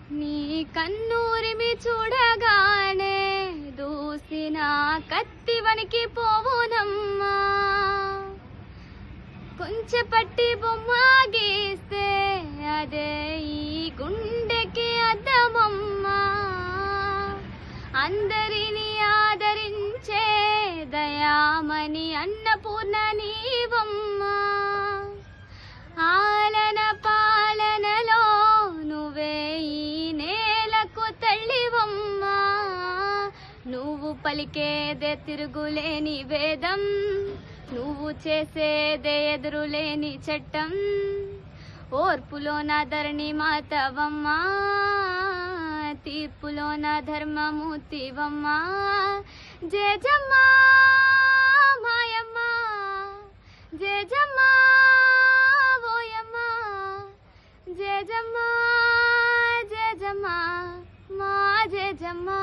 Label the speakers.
Speaker 1: నీ కన్నూరిమి చూడగానే దూసిన కత్తి వనికి పోవునమ్మా, కొంచె పట్టి బొమ్మ గీస్తే అదే ఈ గుండెకి అద్దమమ్మా. అందరిని ఆదరించే దయామణి అన్నపూర్ణ నీవమ్మా. ఆలన పాలనలో నువ్వే ఈ నేలకు తల్లివమ్మా. నువ్వు పలికేదే తిరుగులేని వేదం, నువ్వు చేసేదే ఎదురులేని చట్టం. ఓర్పులో నా ధరణి మాతవమ్మా, తీర్పులో నా ధర్మమూర్తివమ్మా. జేజమ్మా మాయమ్మా, జేజమ్మా ఓయమ్మా, జేజమ్మా జేజమ్మా మా జేజమ్మా.